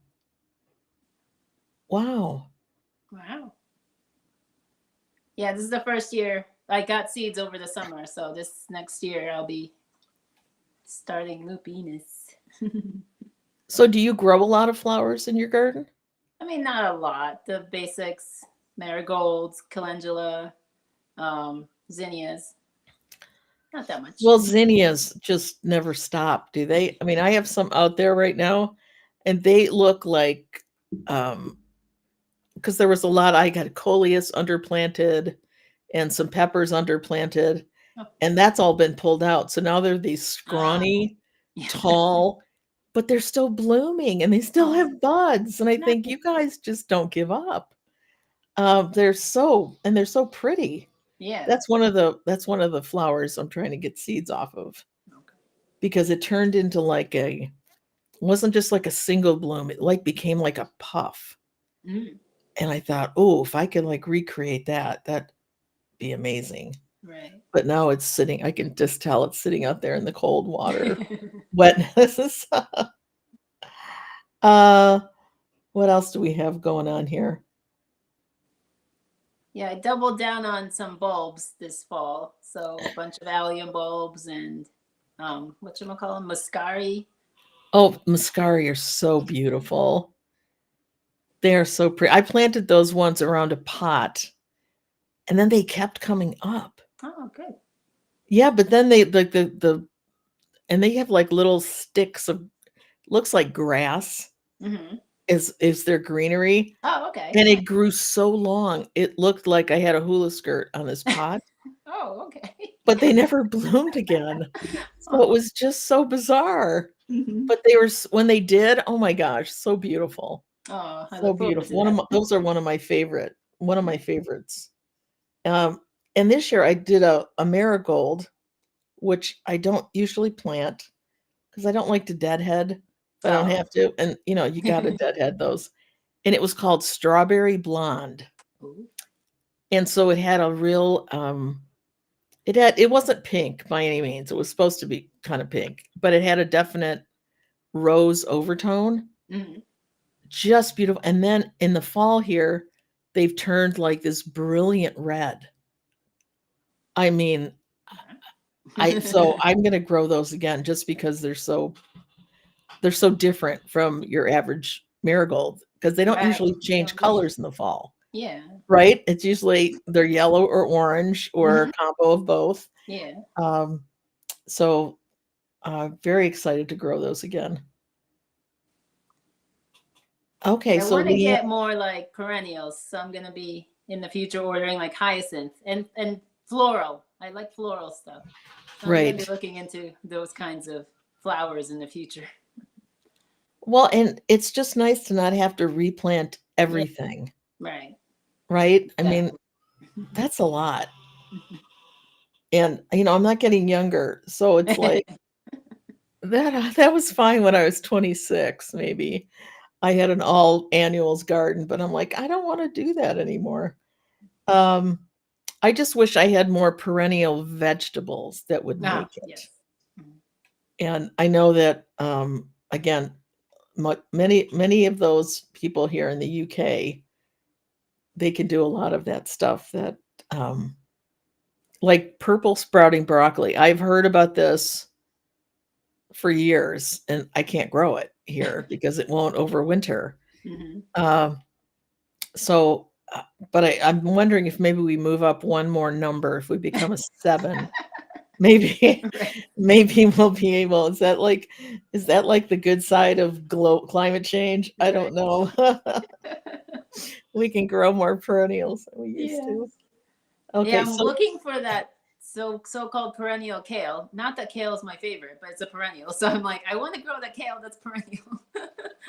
Wow. wow. Yeah, this is the first year I got seeds over the summer, so this next year I'll be starting lupinus. So do you grow a lot of flowers in your garden? I mean, not a lot. The basics: marigolds, calendula, zinnias. Not that much. Well, zinnias just never stop, do they? I mean, I have some out there right now, and they look like, because there was a lot. I got coleus underplanted and some peppers underplanted, Oh, and that's all been pulled out. So now they're these ah, scrawny, yeah. tall, but they're still blooming and they still Oh, have buds. And I nice. think you guys just don't give up. They're so pretty. Yeah. That's one of the flowers I'm trying to get seeds off of Okay. because it turned into like wasn't just like a single bloom, it like became like a puff. Mm, And I thought, oh, if I could like recreate that, that'd be amazing. right. But now it's sitting, I can just tell it's sitting out there in the cold water, wetness. uh, what else do we have going on here? Yeah, I doubled down on some bulbs this fall. So a bunch of allium bulbs and whatchamacallit, muscari. Oh, muscari are so beautiful. They are so pretty. I planted those ones around a pot and then they kept coming up. Oh, good. Yeah, but then they like and they have like little sticks of looks like grass Mm-hmm. is their greenery. Oh, okay. And Nice. it grew so long, it looked like I had a hula skirt on this pot, Oh, okay. but they never bloomed again. So it Oh. was just so bizarre. Mm-hmm. But they were when they did, oh my gosh, so beautiful. Oh, I So look forward beautiful. to that. Those are one of my favorites. Um, and this year I did a marigold, which I don't usually plant because I don't like to deadhead I don't Oh. have to. And you got to deadhead those. And it was called Strawberry Blonde. Ooh. And so it had a real it wasn't pink by any means. It was supposed to be kind of pink, but it had a definite rose overtone. Mhm. Just beautiful. And then in the fall here, they've turned like this brilliant red. I mean, I'm gonna grow those again just because they're so different from your average marigold because they don't Right. usually They change don't do. colors in the fall, Yeah. right? It's usually they're yellow or orange or a Mhm. combo of both. Yeah. Um, so very excited to grow those again. Okay, I so want to Leanne, get more like perennials, so I'm gonna be in the future ordering like hyacinth and floral. I like floral stuff, so I'm gonna be right. looking into those kinds of flowers in the future. Well, and it's just nice to not have to replant Yeah. everything, Right. right? I mean, Exactly. that's a lot. And I'm not getting younger, so it's like that was fine when I was 26, maybe. I had an all annuals garden, but I'm like, I don't want to do that anymore. Um, I just wish I had more perennial vegetables that would Ah, make it. yes. Mhm. And I know that again, many of those people here in the UK, they can do a lot of that stuff that um, like purple sprouting broccoli. I've heard about this for years, and I can't grow it here because it won't overwinter. Mhm. Um, so, but I'm wondering if maybe we move up one more number. If we become a 7, maybe Right. maybe we'll be able. Is that like the good side of climate change? I Right. don't know. We can grow more perennials than we used Yes. to. Yeah, Okay, I'm so looking for that so-called perennial kale. Not that kale is my favorite, but it's a perennial. So I'm like, I want to grow the kale that's perennial.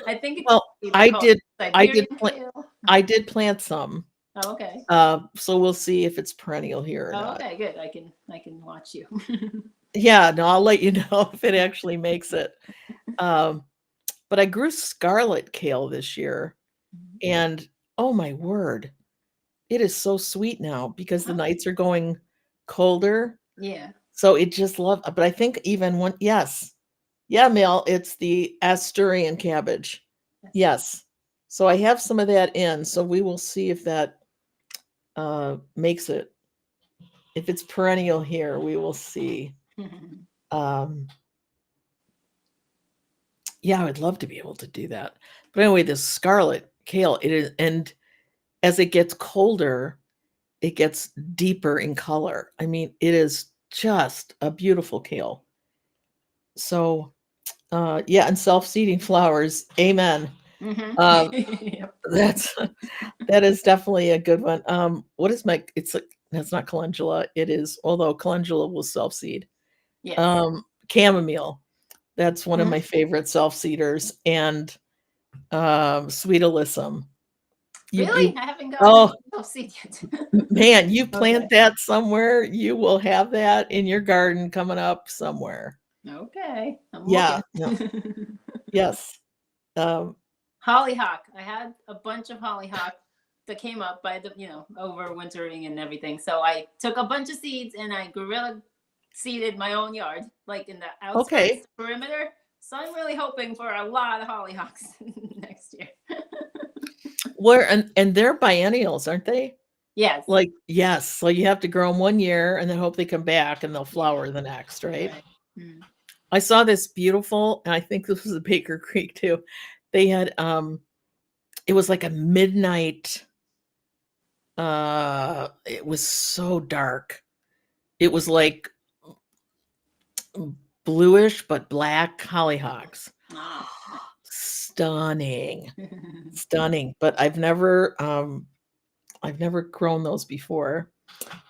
I think it's well, either I called did I Siberian did plant kale. I did plant some. Oh, okay. So we'll see if it's perennial here or Oh, not. okay, good. I can watch you. Yeah, no, I'll let you know if it actually makes it. Um, but I grew scarlet kale this year, and oh my word, it is so sweet now because the Oh, nights are going colder. yeah. So it just love. But I think even one, yes, yeah, Mel, it's the Asturian cabbage. That's Yes. So I have some of that in. So we will see if that makes it. If it's perennial here, we will see. Um, yeah, I would love to be able to do that. But anyway, this scarlet kale, it is, and as it gets colder, it gets deeper in color. I mean, it is just a beautiful kale. So, yeah, and self-seeding flowers. Amen. Mhm. Um, Yep. that's that is definitely a good one. What is my? It's like that's not calendula. It is, although calendula will self-seed. Yes. Chamomile. That's one of Mhm. my favorite self-seeders, and sweet alyssum. Really? You I haven't gotten oh, any seed yet. man, you plant Okay. that somewhere, you will have that in your garden coming up somewhere. Okay. I'm Yeah, looking. no, yes. Um, Hollyhock. I had a bunch of hollyhock that came up by the, overwintering and everything. So I took a bunch of seeds and I gorilla seeded my own yard, like in the outskirts, okay. perimeter. So I'm really hoping for a lot of hollyhocks next year. Where and they're biennials, aren't they? Yes. Like, yes, so you have to grow them 1 year and then hope they come back and they'll Yeah. flower the next, right? Right. Mm. I saw this beautiful, and I think this was a Baker Creek too. They had it was like a midnight, it was so dark. It was like bluish but black hollyhocks. Ah. Stunning. Stunning, but I've never grown those before.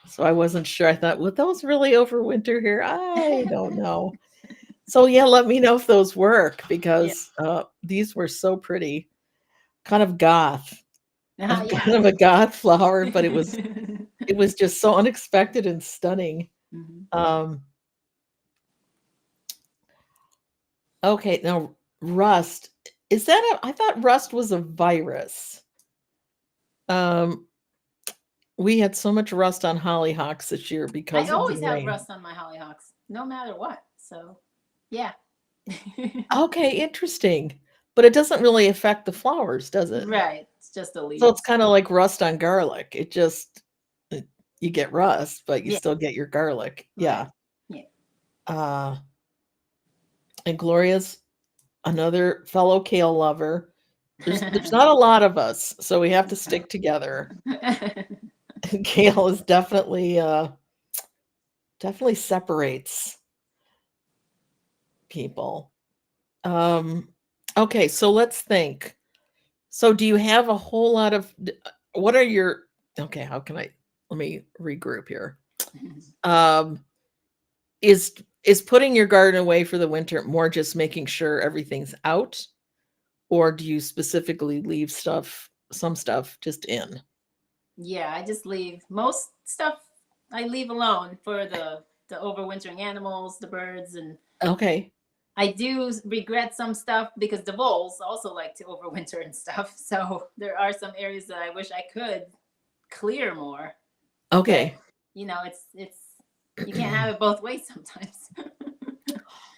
So I wasn't sure. I thought, "Would those really overwinter here?" I don't know. So, yeah, let me know if those work Yeah. because, these were so pretty. Kind of goth. Yeah. Kind of a goth flower, but it was just so unexpected and stunning. Mhm. Um, okay, now rust. Is that I thought rust was a virus. Um, we had so much rust on hollyhocks this year I because of the always have rain. rust on my hollyhocks, no matter what. So, yeah. Okay, interesting. But it doesn't really affect the flowers, does it? Right. It's just the So it's leaves. kind of like rust on garlic. You get rust, but you Yeah. still get your garlic. Right. Yeah. Yeah. Uh, and Gloria's another fellow kale lover. There's not a lot of us, so we have to stick together. Kale is definitely separates people. Um, okay, so let's think. So do you have a whole lot of what are your okay, how can I let me regroup here. Um, is putting your garden away for the winter more just making sure everything's out, or do you specifically leave some stuff just in? Yeah, I just leave most stuff. I leave alone for the overwintering animals, the birds, and Okay. I do regret some stuff because the voles also like to overwinter and stuff. So there are some areas that I wish I could clear more, but Okay. it's you can't have it both ways sometimes.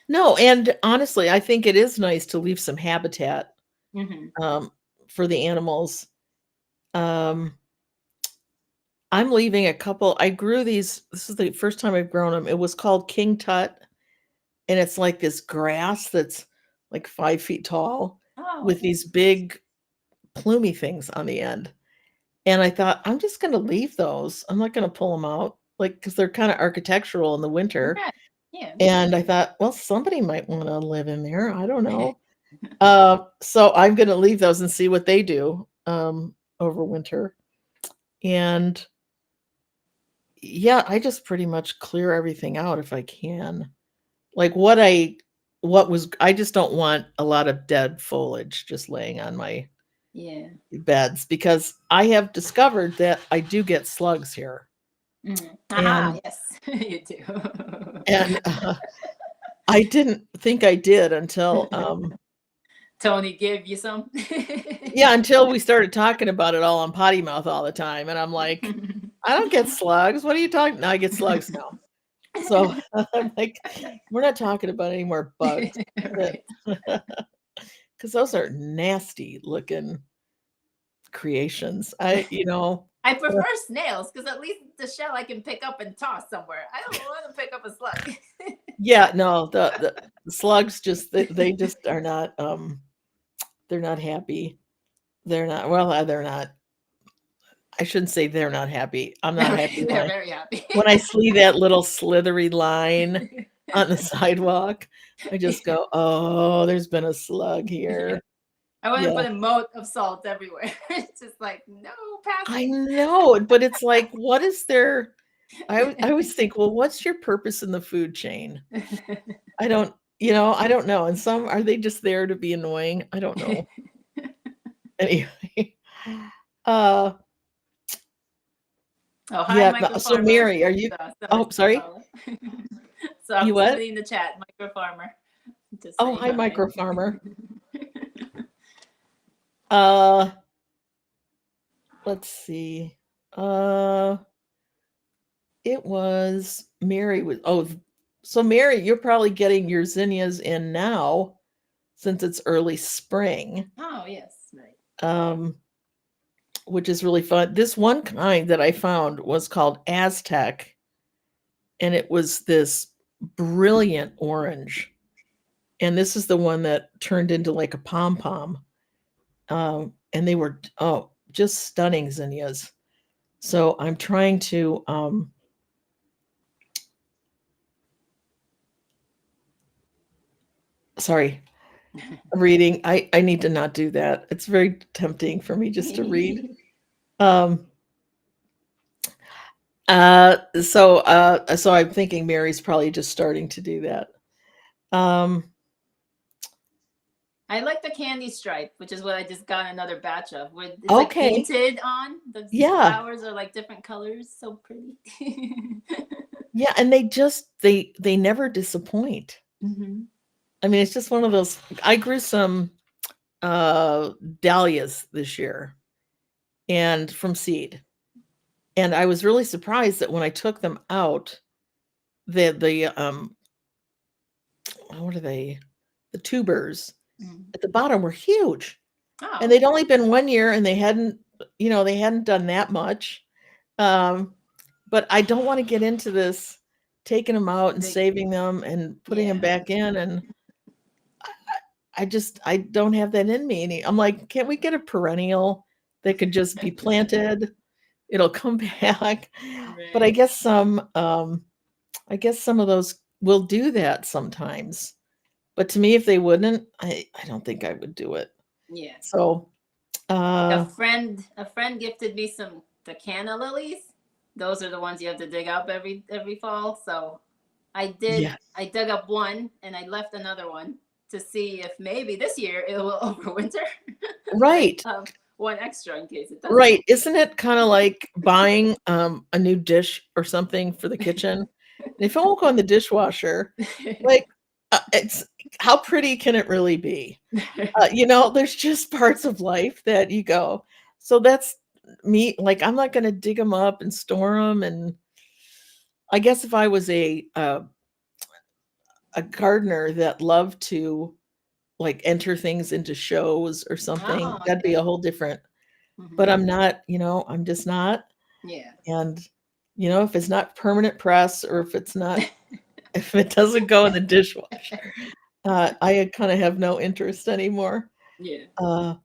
No, and honestly, I think it is nice to leave some habitat Hmm. um, for the animals. Um, I'm leaving a couple. I grew these. This is the first time I've grown them. It was called King Tut, and it's like this grass that's like 5 feet tall Oh, with these big plumy things on the end. And I thought, I'm just going to leave those. I'm not going to pull them out, like because they're kind of architectural in the winter. right. Yeah. And I thought, well, somebody might want to live in there. I don't know. So I'm going to leave those and see what they do over winter. And yeah, I just pretty much clear everything out if I can. Like I just don't want a lot of dead foliage just laying on my Yeah. beds because I have discovered that I do get slugs here. Mm. Aha, And yes, you do. and I didn't think I did until Tony gave you some. yeah, until we started talking about it all on potty mouth all the time and I'm like, I don't get slugs. What are you talking? No, I get slugs now. So I'm like, we're not talking about any more bugs. Right. Because those are nasty looking creations. I prefer snails because at least the shell I can pick up and toss somewhere. I don't want to pick up a slug. Yeah, no, the slugs just they just are not they're not happy. They're not well, they're not. I shouldn't say they're not happy. I'm not happy They're very happy. when I see that little slithery line on the sidewalk. I just go, "Oh, there's been a slug Yeah. here." I want to Yeah. put a moat of salt everywhere. It's just like, no, pass I it. know, but it's like, what is there I always think, well, what's your purpose in the food chain? I don't know. And some are they just there to be annoying? I don't know. Anyway. Uh Oh, hi, yeah, micro so farmer. Mary, are you Somebody's oh, sorry. calling. So You I'm what? somebody in the chat, micro farmer, just Oh, saying hi, hi. micro farmer. Uh let's see. Uh it was Mary was so Mary, you're probably getting your zinnias in now since it's early spring. Oh, yes, right. Um which is really fun. This one kind that I found was called Aztec, and it was this brilliant orange. And this is the one that turned into like a pom pom. And they were just stunning zinnias. So I'm trying to sorry, reading. I need to not do that. It's very tempting for me just to read. Um so I'm thinking Mary's probably just starting to do that. Um I like the candy stripe, which is what I just got another batch of. Where it's like okay. painted on. The Yeah. flowers are like different colors. So pretty. Yeah, and they never disappoint. Hmm. I mean, it's just one of those. I grew some uh dahlias this year and from seed. And I was really surprised that when I took them out, the what are they? The tubers Mhm. at the bottom were huge. And Oh, they'd only been 1 year and they hadn't done that much. Um, but I don't wanna get into this taking them out and they, saving them and putting them yeah. back in, and I don't have that in me I'm like, "Can't we get a perennial that could just be planted? It'll come back." But Right. I guess some of those will do that sometimes. But to me, if they wouldn't, I don't think I would do it. Yeah. So, uh A friend gifted me some the canna lilies. Those are the ones you have to dig up every fall. So yeah, I dug up one and I left another one to see if maybe this year it will overwinter. I right. have one extra in case it doesn't. Right, isn't it kinda like buying, a new dish or something for the kitchen? And if it won't go in the dishwasher, like, it's how pretty can it really be? There's just parts of life that you go, so that's me, like, I'm not gonna dig them up and store them. And I guess if I was a gardener that loved to, like, enter things into shows or something, Oh, that'd be okay. a whole different. But Hmm. I'm not, I'm just not. Yeah. And, if it's not permanent press or if it's not if it doesn't go in the dishwasher, I kinda have no interest anymore. Yeah. Uh,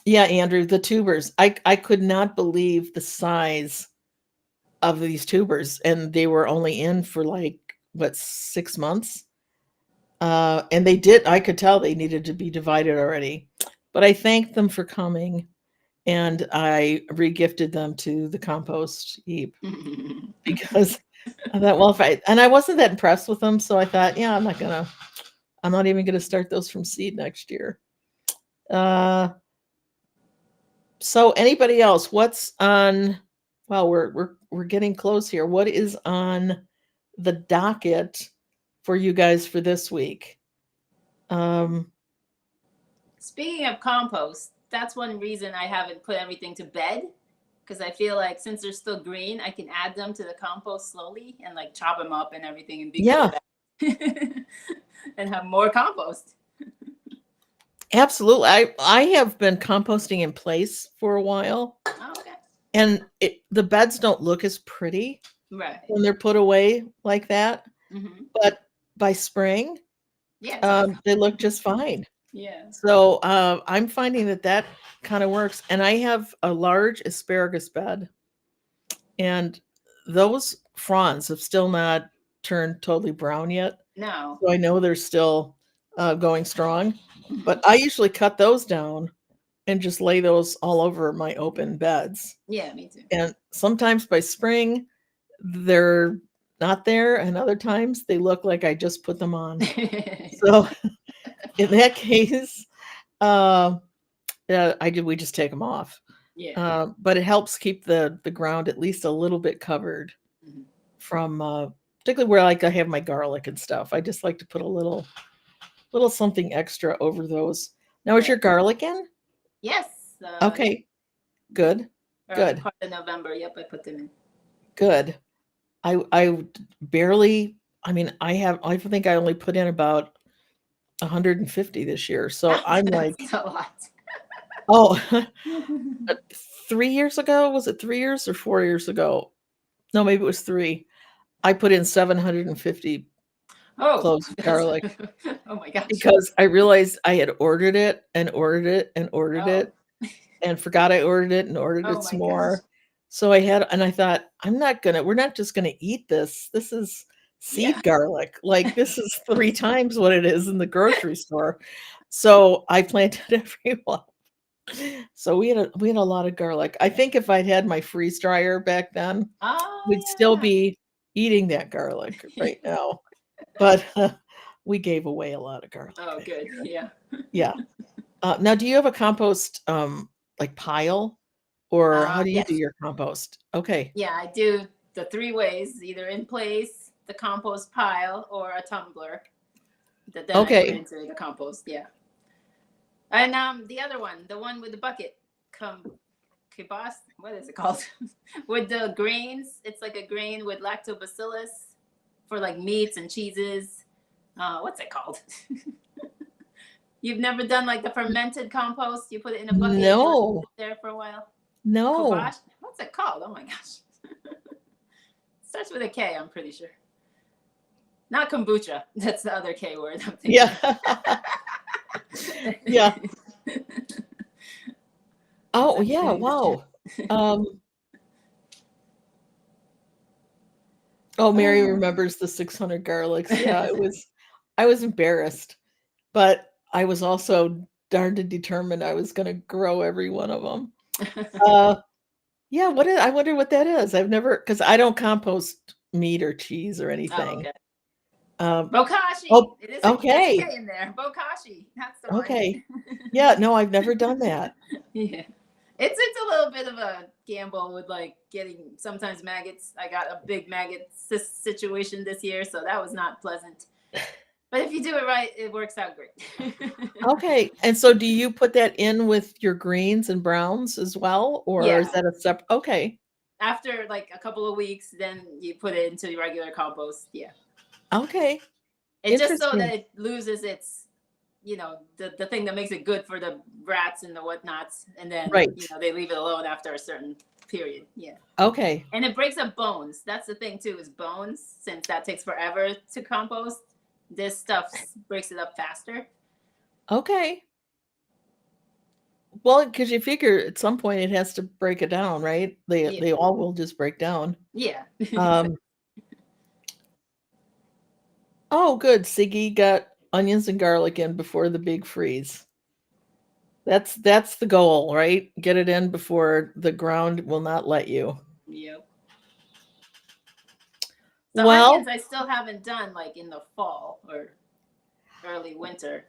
yeah, Andrew, the tubers. I could not believe the size of these tubers, and they were only in for, like, what, 6 months? And I could tell they needed to be divided already. But I thanked them for coming, and I regifted them to the compost heap because I thought, well, if I wasn't that impressed with them, so I thought, yeah, I'm not even gonna start those from seed next year. Uh, so anybody else, what's on well, we're getting close here. What is on the docket for you guys for this week? Um, Speaking of compost, that's one reason I haven't put everything to bed because I feel like since they're still green, I can add them to the compost slowly and like chop them up and everything and be good yeah, with that and have more compost. absolutely. I have been composting in place for a while, Oh, okay. and the beds don't look as pretty Right. when they're put away like that, Hmm. but by spring, Yeah, it's all they look just fine. yeah. So, I'm finding that kinda works, and I have a large asparagus bed, and those fronds have still not turned totally brown yet, No. so I know they're still, going strong, but Hmm. I usually cut those down and just lay those all over my open beds, Yeah, me too. and sometimes by spring, they're not there, and other times, they look like I just put them on. So, in that case, uh yeah, we just take them off. Yeah. But it helps keep the ground at least a little bit covered Mhm. from, particularly where, like, I have my garlic and stuff. I just like to put a little something extra over those. Now is Right. your garlic in? Yes. Okay, good, Early good, part of November. Yep, I put them in. good. I barely I mean, I think I only put in about 150 this year, so I'm like, That's a lot. "Oh." 3 years ago? Was it 3 years or 4 years ago? No, maybe it was 3. I put in 750 Oh, cloves of that's garlic oh my gosh. because I realized I had ordered it and ordered it and ordered Oh, it and forgot I ordered it and ordered oh it my some gosh. more. And I thought, we're not just gonna eat this. This is Yeah. seed garlic. Like, this is 3 times what it is in the grocery store. So I planted everyone. So we had a lot of garlic. I think if I'd had my freeze dryer back then, we'd still Oh be eating that garlic yeah. right now, but, we gave away a lot of garlic Oh, that good. year. Yeah. Yeah. Now do you have a compost, like, pile, or how do you do Yes. your compost? Okay. Yeah, I do the three ways: either in place, the compost pile, or a tumbler. that then I put Okay. into the compost. Yeah. And the other one, the one with the bucket, kibas, what is it called? With the grains, it's like a grain with lactobacillus for like meats and cheeses. What's it called? You've never done like the fermented compost? You put it in a bucket and you let it No. sit there for a while. No. Kubash? What's it called? Oh my gosh. Starts with a K, I'm pretty sure. Not kombucha. That's the other K word I'm thinking Yeah. of. Yeah. It's Oh, a yeah. mixture. Wow. Um, oh, Mary remembers the 600 garlics. Yeah, I was embarrassed, but I was also darned and determined I was going to grow every one of them. Uh, yeah, I wonder what that is. I've never, because I don't compost meat or cheese or Oh, anything. okay. Um, Bokashi. oh, It is a there's a okay. K in there. Bokashi. That's the one. Okay. Yeah, no, I've never done that. Yeah. It's a little bit of a gamble with like getting sometimes maggots. I got a big maggot situation this year, so that was not pleasant. But if you do it right, it works out great. Okay. And so do you put that in with your greens and browns as well? Or is Yeah. that a separate? Okay. After like a couple of weeks, then you put it into regular compost. Yeah. Okay. It's just so that Interesting. it loses its, the thing that makes it good for the rats and the whatnots. And then, Right. they leave it alone after a certain period. Yeah. Okay. And it breaks up bones. That's the thing too, is bones, since that takes forever to compost. This stuff breaks it up faster. Okay. Well, because you figure at some point it has to break it down, right? They Yeah. they all will just break down. Yeah. Um, oh, good. Siggy got onions and garlic in before the big freeze. That's the goal, right? Get it in before the ground will not let you. Yep. So onions Well, I still haven't done like in the fall or early winter.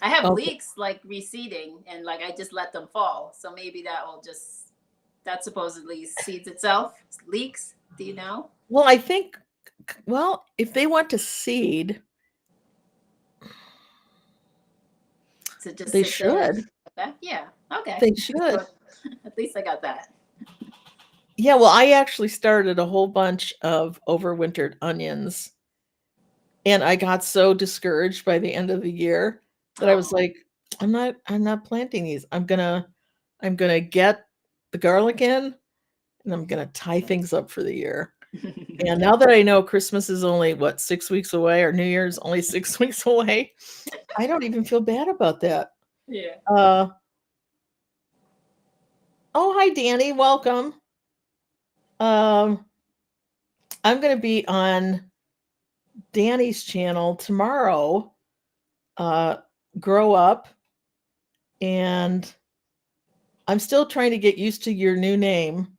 I have okay. leeks like receding and like I just let them fall. So maybe that supposedly seeds itself. Leeks, do you know? Well, I think well, if they want to seed, To just they sit there. should. Okay. Yeah. Okay. They So should. at least I got that. Yeah, well, I actually started a whole bunch of overwintered onions, and I got so discouraged by the end of the year that I was Oh. like, I'm not planting these. I'm gonna get the garlic in, and I'm gonna tie things up for the year. And now that I know Christmas is only, what, 6 weeks away, or New Year's only 6 weeks away, I don't even feel bad about that. Yeah. Uh, oh, hi, Danny, welcome. Um, I'm gonna be on Danny's channel tomorrow, uh, Grow Up, and I'm still trying to get used to your new name,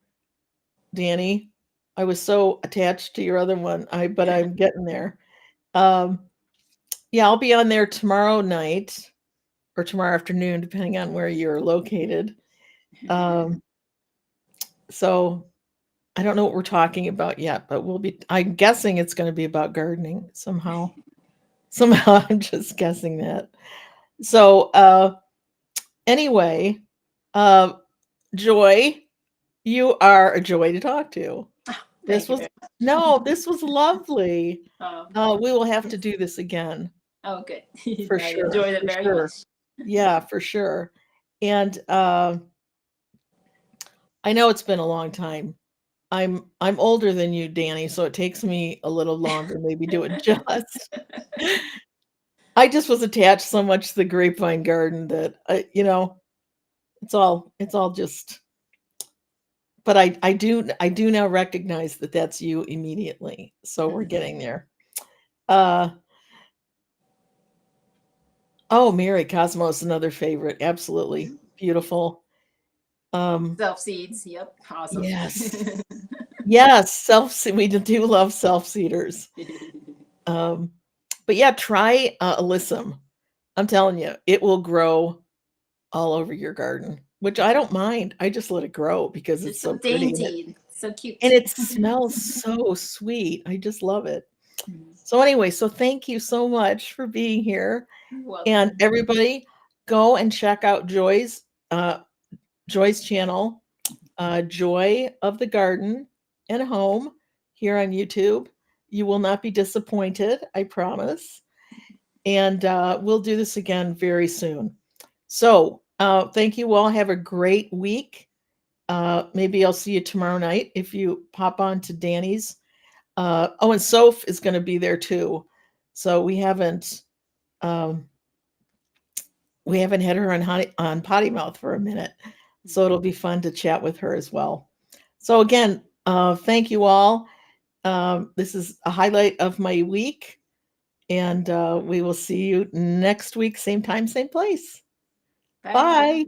Danny. I was so attached to your other one, but I'm getting there. Um, yeah, I'll be on there tomorrow night or tomorrow afternoon, depending on where you're located. Um, so I don't know what we're talking about yet, but I'm guessing it's going to be about gardening somehow. Somehow I'm just guessing that. So, anyway, uh, Joy, you are a joy to talk to. This Thank you was very no, much. this was lovely. We will have to do this again Oh, good. for I sure, enjoyed it for very sure. much. Yeah, for sure. And I know it's been a long time. I'm older than you, Danny, so it takes me a little longer maybe to adjust. I just was attached so much to the grapevine garden that it's all just. But I do now recognize that that's you immediately. So we're getting there. Uh oh, Mary Cosmos, another favorite. Absolutely beautiful. Um Self seeds. Yep. Awesome. yes. Yes, we do love self-seeders. Um but yeah, try alyssum. I'm telling you, it will grow all over your garden, which I don't mind. I just let it grow because it's It's so so pretty, and dainty, so and cute. it smells so sweet. I just love it. So anyway, so thank you so much for being here. You're And welcome. everybody, go and check out uh, Joy's channel, Joy of the Garden and Home, here on YouTube. You will not be disappointed, I promise. And we'll do this again very soon. So thank you all. Have a great week. Maybe I'll see you tomorrow night if you pop on to Danny's. Oh, and Soph is going to be there too. So um, we haven't had her on Potty Mouth for a minute. So it'll be fun to chat with her as well. So again, thank you all. This is a highlight of my week, and we will see you next week, same time, same place. Bye. Bye.